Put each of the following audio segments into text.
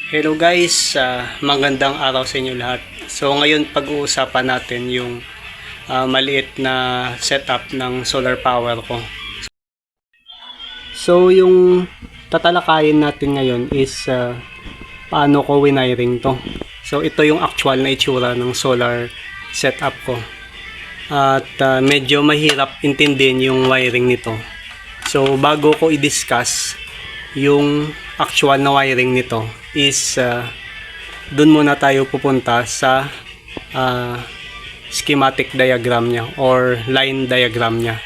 Hello guys, magandang araw sa inyo lahat. So ngayon pag-uusapan natin yung maliit na setup ng solar power ko. So yung tatalakayin natin ngayon is paano ko wiring to. So ito yung actual na itsura ng solar setup ko. At medyo mahirap intindihin yung wiring nito. So bago ko i-discuss yung actual na wiring nito is dun muna tayo pupunta sa schematic diagram nya or line diagram nya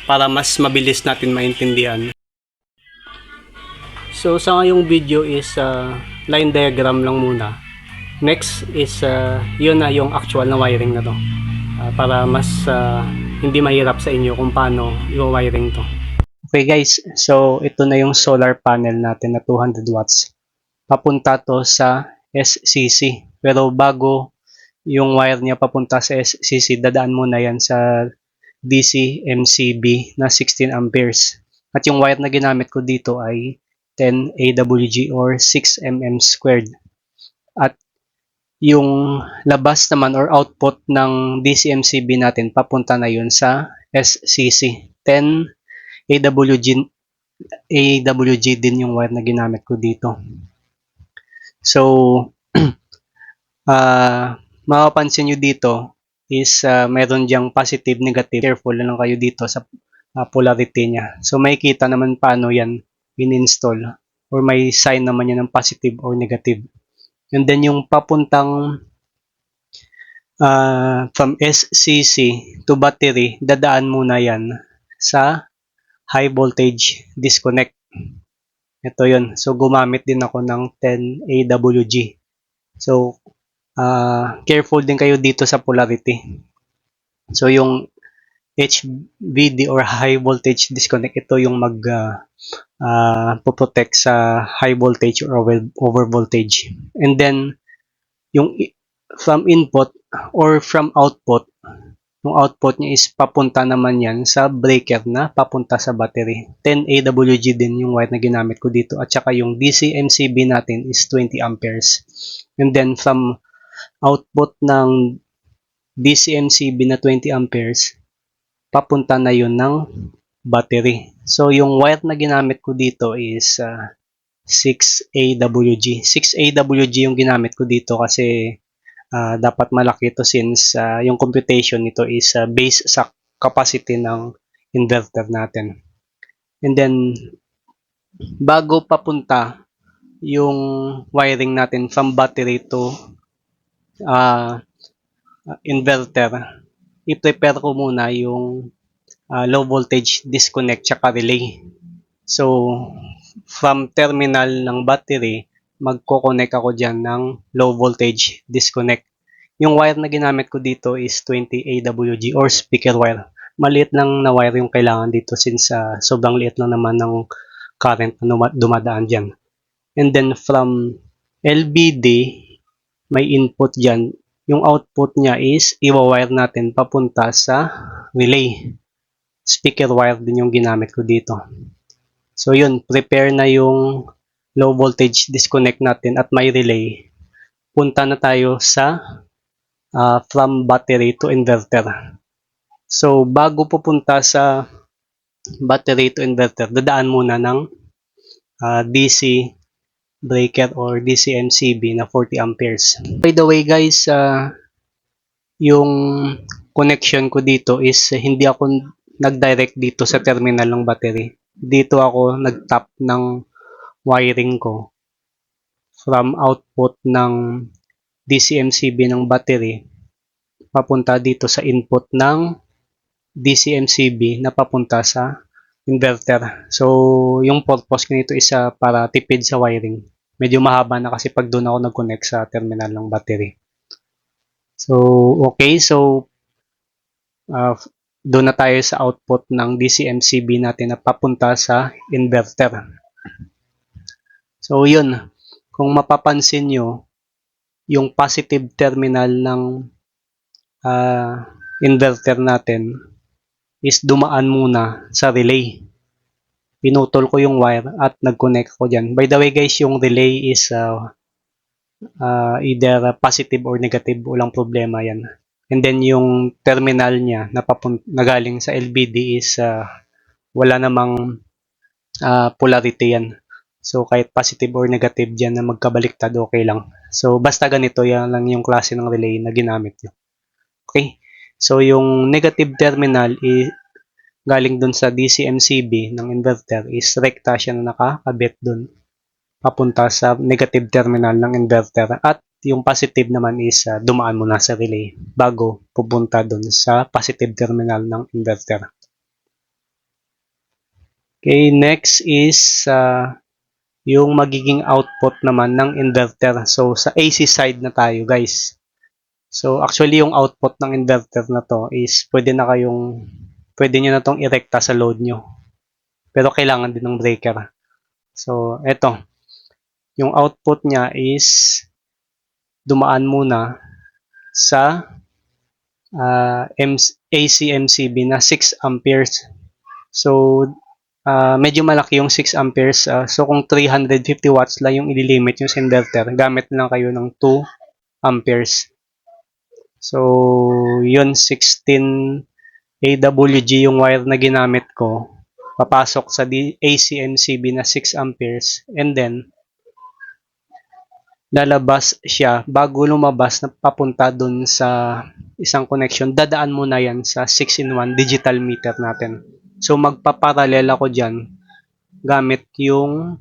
para mas mabilis natin maintindihan. So sa ngayong video is line diagram lang muna. Next is yun na yung actual na wiring na to para mas hindi mahirap sa inyo kung paano i-wiring to. Okay guys, so ito na yung solar panel natin na 200 watts. Papunta to sa SCC. Pero bago yung wire niya papunta sa SCC, dadaan muna yan sa DC MCB na 16 amperes. At yung wire na ginamit ko dito ay 10 AWG or 6 mm squared. At yung labas naman or output ng DC MCB natin, papunta na yun sa SCC. 10 AWG din yung wire na ginamit ko dito. So, mapapansin nyo dito is meron diyang positive, negative. Careful lang kayo dito sa polarity niya. So, makikita naman paano yan in-install or may sign naman yan ng positive or negative. And then yung papuntang from SCC to battery, dadaan muna yan sa high voltage disconnect. Ito yun. So, gumamit din ako ng 10 AWG. So, careful din kayo dito sa polarity. So, yung HVD or high voltage disconnect, ito yung protect sa high voltage or over voltage. And then, yung from input or from output, yung output niya is papunta naman yan sa breaker na papunta sa battery. 10 AWG din yung wire na ginamit ko dito. At saka yung DC MCB natin is 20 amperes. And then from output ng DC MCB na 20 amperes, papunta na yun ng battery. So yung wire na ginamit ko dito is 6 AWG. 6 AWG yung ginamit ko dito kasi dapat malaki ito since yung computation nito is based sa capacity ng inverter natin. And then, bago papunta yung wiring natin from battery to inverter, i-prepare ko muna yung low voltage disconnect tsaka relay. So, from terminal ng battery, magko-connect ako dyan ng low voltage disconnect. Yung wire na ginamit ko dito is 20 AWG or speaker wire. Maliit lang na wire yung kailangan dito since sobrang liit lang naman ng current na dumadaan dyan. And then from LBD, may input dyan. Yung output niya is i-wire natin papunta sa relay. Speaker wire din yung ginamit ko dito. So yun, prepare na yung low voltage disconnect natin at may relay. Punta na tayo sa from battery to inverter. So bago pupunta sa battery to inverter, dadaan muna ng DC breaker or DC MCB na 40 amperes. By the way guys, yung connection ko dito is hindi ako nag-direct dito sa terminal ng battery. Dito ako nag-tap ng wiring ko from output ng DC-MCB ng battery papunta dito sa input ng DC-MCB na papunta sa inverter. So, yung purpose nito is para tipid sa wiring. Medyo mahaba na kasi pag doon ako nag-connect sa terminal ng battery. So, okay. So, doon na tayo sa output ng DC-MCB natin na papunta sa inverter. So, yun. Kung mapapansin nyo, yung positive terminal ng inverter natin is dumaan muna sa relay. Pinutol ko yung wire at nag-connect ko dyan. By the way guys, yung relay is either positive or negative, walang problema yan. And then yung terminal niya na galing sa LBD is wala namang polarity yan. So kahit positive or negative dyan na magkabaliktad, okay lang. So basta ganito, yan lang yung klase ng relay na ginamit nyo. Okay? So yung negative terminal is galing dun sa DCMCB ng inverter is rekta siya na nakakabit dun papunta sa negative terminal ng inverter, at yung positive naman is dumaan muna sa relay bago pupunta dun sa positive terminal ng inverter. Okay, next is yung magiging output naman ng inverter. So sa AC side na tayo, guys. So actually yung output ng inverter na to is pwede nyo na tong irekta sa load nyo. Pero kailangan din ng breaker. So eto, yung output niya is dumaan muna sa ACMCB na 6 amperes. So medyo malaki yung 6 amperes. So kung 350 watts lang yung ililimit yung sa inverter, gamit lang kayo ng 2 amperes. So yun, 16 AWG yung wire na ginamit ko, papasok sa ACMCB na 6 amperes, and then lalabas siya. Bago lumabas na papunta dun sa isang connection, dadaan muna yan sa 6-in-1 digital meter natin. So magpaparallel ako dyan gamit yung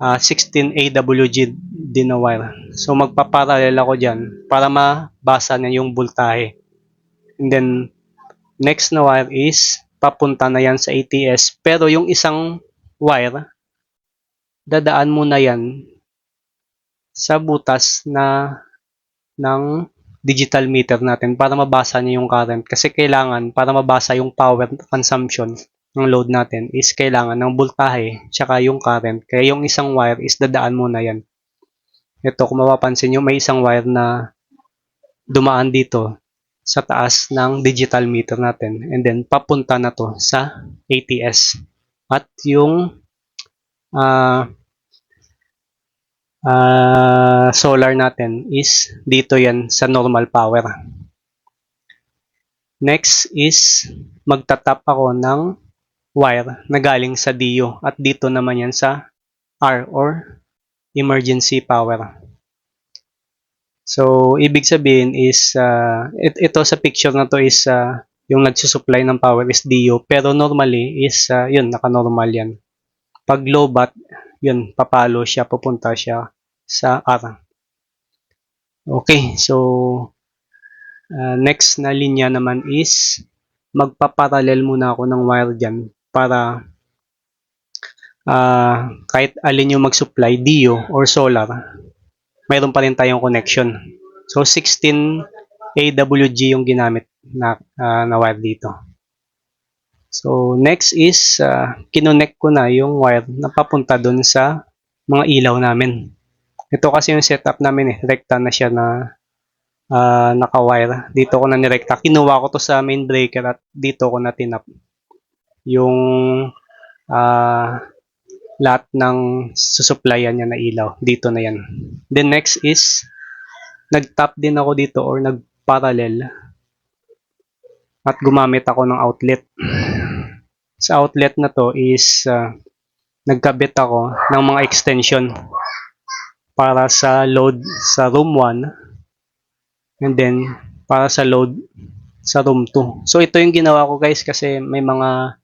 16 AWG din na wire. So magpaparallel ako dyan para mabasa niya yung voltahe. And then next na wire is papunta na yan sa ATS, pero yung isang wire dadaan muna yan sa butas ng digital meter natin para mabasa niya yung current, kasi kailangan para mabasa yung power consumption ng load natin is kailangan ng voltahe tsaka yung current. Kaya yung isang wire is dadaan muna yan. Ito, kung mapapansin nyo, may isang wire na dumaan dito sa taas ng digital meter natin, and then papunta na to sa ATS. At yung solar natin is dito yan sa normal power. Next is magtatap ako ng wire na galing sa DIO, at dito naman yan sa R or emergency power. So ibig sabihin is ito sa picture na to is yung nagsusupply ng power is DIO, pero normally is yun, naka-normal yan. Pag low bat, yun, papalo siya, pupunta siya sa R. Okay, so next na linya naman is magpaparallel muna ako ng wire dyan para kahit alin yung mag-supply, DIO or solar, mayroon pa rin tayong connection. So 16 AWG yung ginamit na wire dito. So next is kinonect ko na yung wire na papunta dun sa mga ilaw namin. Ito kasi yung setup namin, rekta na siya na naka-wire. Dito ko na nirekta. Kinuha ko to sa main breaker at dito ko na tinap yung lahat ng susupplyan niya na ilaw. Dito na yan. Then next is nag-tap din ako dito or nag-parallel at gumamit ako ng outlet. Sa outlet na to is nagkabit ako ng mga extension para sa load sa room 1 and then para sa load sa room 2. So ito yung ginawa ko, guys, kasi may mga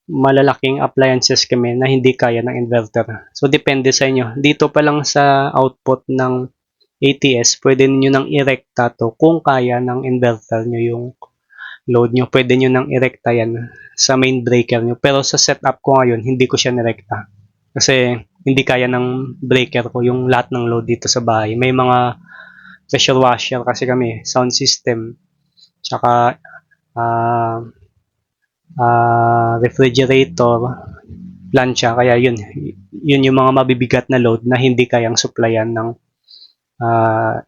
malalaking appliances kami na hindi kaya ng inverter. So depende sa inyo. Dito pa lang sa output ng ATS, pwede niyo nang irekta to kung kaya ng inverter nyo yung load nyo. Pwede nyo nang irekta yan sa main breaker nyo. Pero sa setup ko ngayon, hindi ko siya nirekta. Kasi hindi kaya ng breaker ko yung lahat ng load dito sa bahay. May mga pressure washer kasi kami, sound system, tsaka refrigerator, plancha. Kaya yun yung mga mabibigat na load na hindi kayang supplyan ng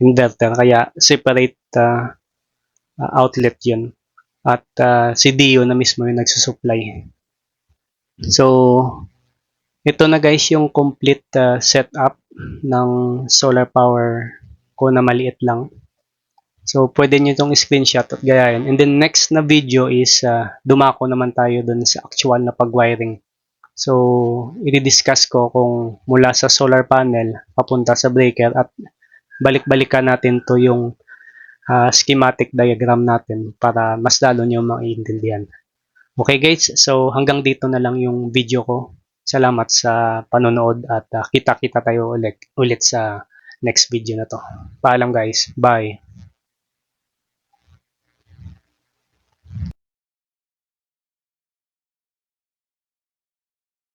inverter. Kaya separate outlet yun. At si DIO na mismo yung nagsusupply. So ito na, guys, yung complete setup ng solar power ko na maliit lang. So, pwede nyo itong screenshot at gayahin. And then, next na video is dumako naman tayo dun sa actual na pag-wiring. So, i-discuss ko kung mula sa solar panel papunta sa breaker at balik-balikan natin to yung schematic diagram natin para mas lalo nyo maiintindihan. Okay guys, so hanggang dito na lang yung video ko. Salamat sa panonood at kita-kita tayo ulit sa next video na to. Paalam guys, bye!